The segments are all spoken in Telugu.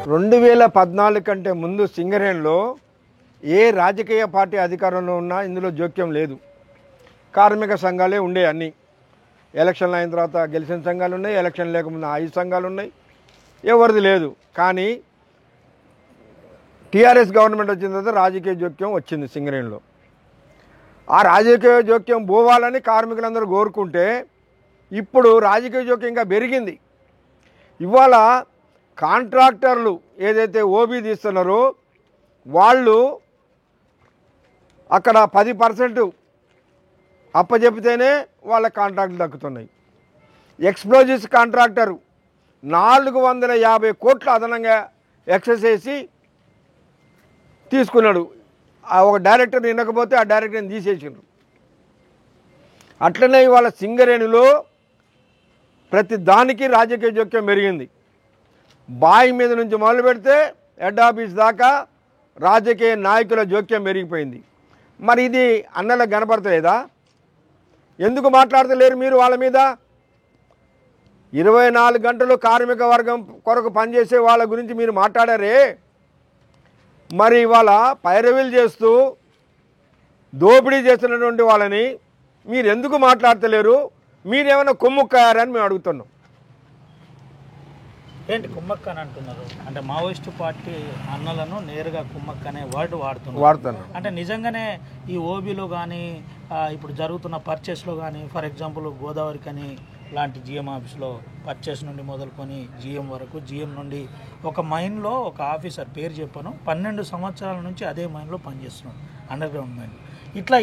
2014 కంటే ముందు సింగరేణిలో ఏ రాజకీయ పార్టీ అధికారంలో ఉన్నా ఇందులో జోక్యం లేదు. కార్మిక సంఘాలే ఉండే అన్నీ. ఎలక్షన్లు అయిన తర్వాత గెలిచిన సంఘాలు ఉన్నాయి, ఎలక్షన్ లేకముందు 5 సంఘాలు ఉన్నాయి, ఎవరిది లేదు. కానీ టీఆర్ఎస్ గవర్నమెంట్ వచ్చిన తర్వాత రాజకీయ జోక్యం వచ్చింది సింగరేణిలో. ఆ రాజకీయ జోక్యం పోవాలని కార్మికులందరూ కోరుకుంటే ఇప్పుడు రాజకీయ జోక్యం ఇంకా పెరిగింది. ఇవాళ కాంట్రాక్టర్లు ఏదైతే ఓబీ తీస్తున్నారో వాళ్ళు అక్కడ 10% అప్పచెపితేనే వాళ్ళ కాంట్రాక్టులు దక్కుతున్నాయి. ఎక్స్ప్లోజివ్స్ కాంట్రాక్టరు 450 కోట్ల అదనంగా ఎక్సెస్ చేసి తీసుకున్నాడు. ఒక డైరెక్టర్ వినకపోతే ఆ డైరెక్టర్ని తీసేసిండ్రు. అట్లనే ఇవాళ సింగరేణిలో ప్రతి దానికి రాజకీయ జోక్యం పెరిగింది. బాయి మీద నుంచి మొదలు పెడితే హెడ్ ఆఫీస్ దాకా రాజకీయ నాయకుల జోక్యం పెరిగిపోయింది. మరి ఇది అన్నలకు కనపడతలేదా? ఎందుకు మాట్లాడతలేరు మీరు వాళ్ళ మీద? 24 గంటలు కార్మిక వర్గం కొరకు పనిచేసే వాళ్ళ గురించి మీరు మాట్లాడారే. మరి ఇవాళ పైరవీలు చేస్తూ దోపిడీ చేస్తున్నటువంటి వాళ్ళని మీరు ఎందుకు మాట్లాడతలేరు? మీరేమైనా కుమ్ముక్కారని మేము అడుగుతున్నాం. ఏంటి కుమ్మక్క అని అంటున్నారు? అంటే మావోయిస్టు పార్టీ అన్నలను నేరుగా కుమ్మక్క అనే వర్డ్ వాడుతున్నారు. అంటే నిజంగానే ఈ ఓబీలో కానీ ఇప్పుడు జరుగుతున్న పర్చేస్లో కానీ, ఫర్ ఎగ్జాంపుల్ గోదావరి కానీ లాంటి జిఎం ఆఫీస్లో పర్చేస్ నుండి మొదలుకొని జిఎం వరకు, జిఎం నుండి ఒక మైన్లో ఒక ఆఫీసర్ పేరు చెప్పాను 12 సంవత్సరాల నుంచి అదే మైన్లో పనిచేస్తున్నాడు, అండర్ గ్రౌండ్ మైన్.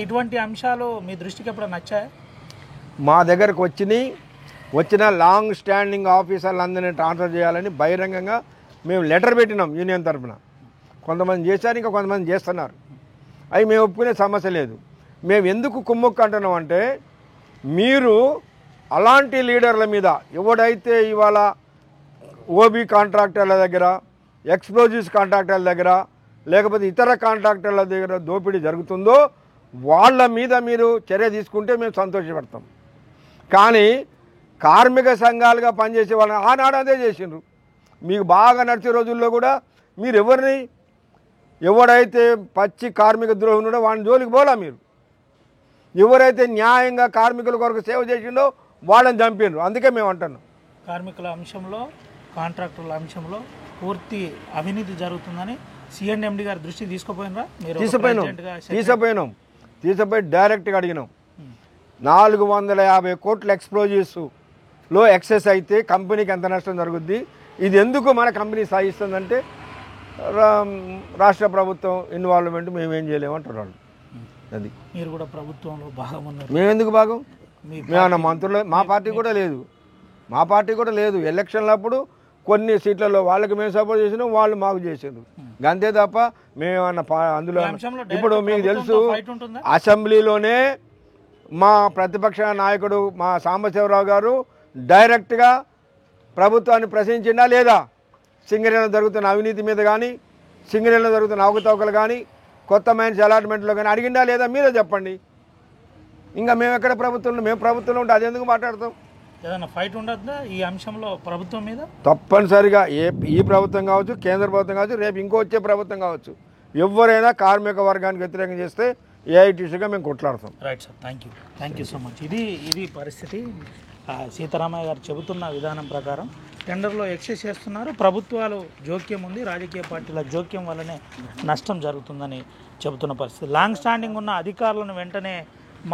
ఇటువంటి అంశాలు మీ దృష్టికి ఎప్పుడైనా నచ్చాయా? మా దగ్గరకు వచ్చిన లాంగ్ స్టాండింగ్ ఆఫీసర్లందరినీ ట్రాన్స్ఫర్ చేయాలని బహిరంగంగా మేము లెటర్ పెట్టినాం యూనియన్ తరఫున. కొంతమంది చేశారు, ఇంకా కొంతమంది చేస్తున్నారు. అవి మేము ఒప్పుకునే సమస్య లేదు. మేము ఎందుకు కుమ్ముక్కు అంటున్నాం అంటే, మీరు అలాంటి లీడర్ల మీద ఎవడైతే ఇవాళ ఓబీ కాంట్రాక్టర్ల దగ్గర, ఎక్స్ప్లోజివ్స్ కాంట్రాక్టర్ల దగ్గర, లేకపోతే ఇతర కాంట్రాక్టర్ల దగ్గర దోపిడీ జరుగుతుందో వాళ్ళ మీద మీరు చర్య తీసుకుంటే మేము సంతోషపడతాం. కానీ కార్మిక సంఘాలుగా పనిచేసే వాళ్ళని ఆనాడు అదే చేసిండ్రు. మీకు బాగా నడిచే రోజుల్లో కూడా మీరు ఎవడైతే పచ్చి కార్మిక ద్రోహి ఉన్నాడో వాడిని జోలికి పోలా. మీరు ఎవరైతే న్యాయంగా కార్మికుల కొరకు సేవ చేసిండో వాళ్ళని చంపిండ్రు. అందుకే మేము అంటున్నాం, కార్మికుల అంశంలో, కాంట్రాక్టర్ల అంశంలో పూర్తి అవినీతి జరుగుతుందని సిఎండి గారి దృష్టికి తీసుకుపోయి డైరెక్ట్గా అడిగినాం. 450 కోట్ల ఎక్స్ప్లోజివ్స్లో ఎక్సెస్ అయితే కంపెనీకి ఎంత నష్టం జరుగుద్ది, ఇది ఎందుకు మన కంపెనీ సాగిస్తుందంటే రాష్ట్ర ప్రభుత్వం ఇన్వాల్వ్మెంట్ మేమేం చేయలేమంటారు వాళ్ళు. అది మీరు కూడా ప్రభుత్వంలో భాగం ఉన్నారు. మేము ఎందుకు భాగం? మేమన్నా మంత్రులు? మా పార్టీ కూడా లేదు. ఎలక్షన్లప్పుడు కొన్ని సీట్లలో వాళ్ళకి మేము సపోర్ట్ చేసినాం, వాళ్ళు మాకు చేసారు. అంతే తప్ప మేమన్నా అందులో ఇప్పుడు మీకు తెలుసు, అసెంబ్లీలోనే మా ప్రతిపక్ష నాయకుడు మా సాంబశివరావు గారు డైరెక్ట్గా ప్రభుత్వాన్ని ప్రశ్నించిండా లేదా? సింగరేణిలో జరుగుతున్న అవినీతి మీద కానీ, సింగరేణిలో జరుగుతున్న అవకతవకలు కానీ, కొత్త మైన్స్ అలాట్మెంట్లో కానీ అడిగిందా లేదా? మీరే చెప్పండి. ఇంకా మేము ఎక్కడ ప్రభుత్వంలో? మేము ప్రభుత్వంలో ఉంటే అది ఎందుకు మాట్లాడతాం? ఏదైనా ఫైట్ ఉండద్దా ఈ అంశంలో ప్రభుత్వం మీద? తప్పనిసరిగా ఈ ప్రభుత్వం కావచ్చు, కేంద్ర ప్రభుత్వం కావచ్చు, రేపు ఇంకో వచ్చే ప్రభుత్వం కావచ్చు, ఎవరైనా కార్మిక వర్గానికి వ్యతిరేకం చేస్తే ఏఐటీసీగా మేము కొట్లాడతాం. Right sir, thank you so much. ఇది పరిస్థితి. సీతారామయ్య గారు చెబుతున్న విధానం ప్రకారం టెండర్లో ఎక్సెస్ చేస్తున్నారు, ప్రభుత్వాలు జోక్యం ఉంది, రాజకీయ పార్టీల జోక్యం వల్లనే నష్టం జరుగుతుందని చెబుతున్న పరిస్థితి. లాంగ్ స్టాండింగ్ ఉన్న అధికారులను వెంటనే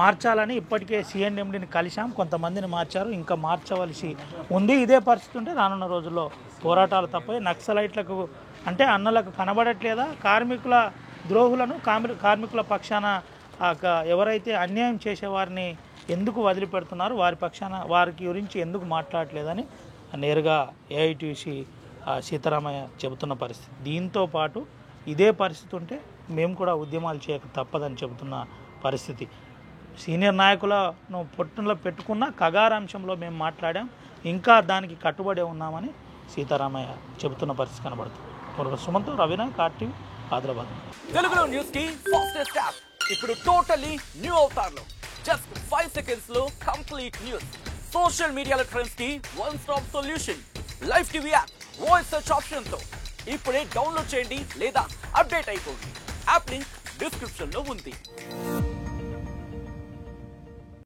మార్చాలని ఇప్పటికే సిఎండిని కలిశాం, కొంతమందిని మార్చారు, ఇంకా మార్చవలసి ఉంది. ఇదే పరిస్థితి ఉంటే రానున్న రోజుల్లో పోరాటాలు తప్ప నక్సలైట్లకు అంటే అన్నలకు కనబడట్లేదా? కార్మికుల ద్రోహులను, కార్మికుల పక్షాన ఎవరైతే అన్యాయం చేసేవారిని ఎందుకు వదిలిపెడుతున్నారు, వారి పక్షాన వారికి గురించి ఎందుకు మాట్లాడలేదని నేరుగా ఏఐటీసీ సీతారామయ్య చెబుతున్న పరిస్థితి. దీంతో పాటు ఇదే పరిస్థితి ఉంటే మేము కూడా ఉద్యమాలు చేయక తప్పదని చెబుతున్న పరిస్థితి. సీనియర్ నాయకులను పొట్టులో పెట్టుకున్న కగారాంశంలో మేము మాట్లాడాం, ఇంకా దానికి కట్టుబడి ఉన్నామని సీతారామయ్య చెబుతున్న పరిస్థితి కనబడుతుంది. సుమంత్, రవినాయక్, ఆర్టీవీ, హైదరాబాద్. తెలుగులో న్యూస్ కి ఫాస్టెస్ట్ యాప్ ఇప్పుడు టోటలీ న్యూ అవతార్లో జస్ట్ 5 seconds లో కంప్లీట్ న్యూస్. సోషల్ మీడియాలో ట్రెండ్స్ కి one stop solution live TV app voice search option తో ఇప్పుడే డౌన్లోడ్ చేయండి లేదా అప్డేట్ అయిపోండి. యాప్ లింక్ డిస్క్రిప్షన్ లో ఉంది.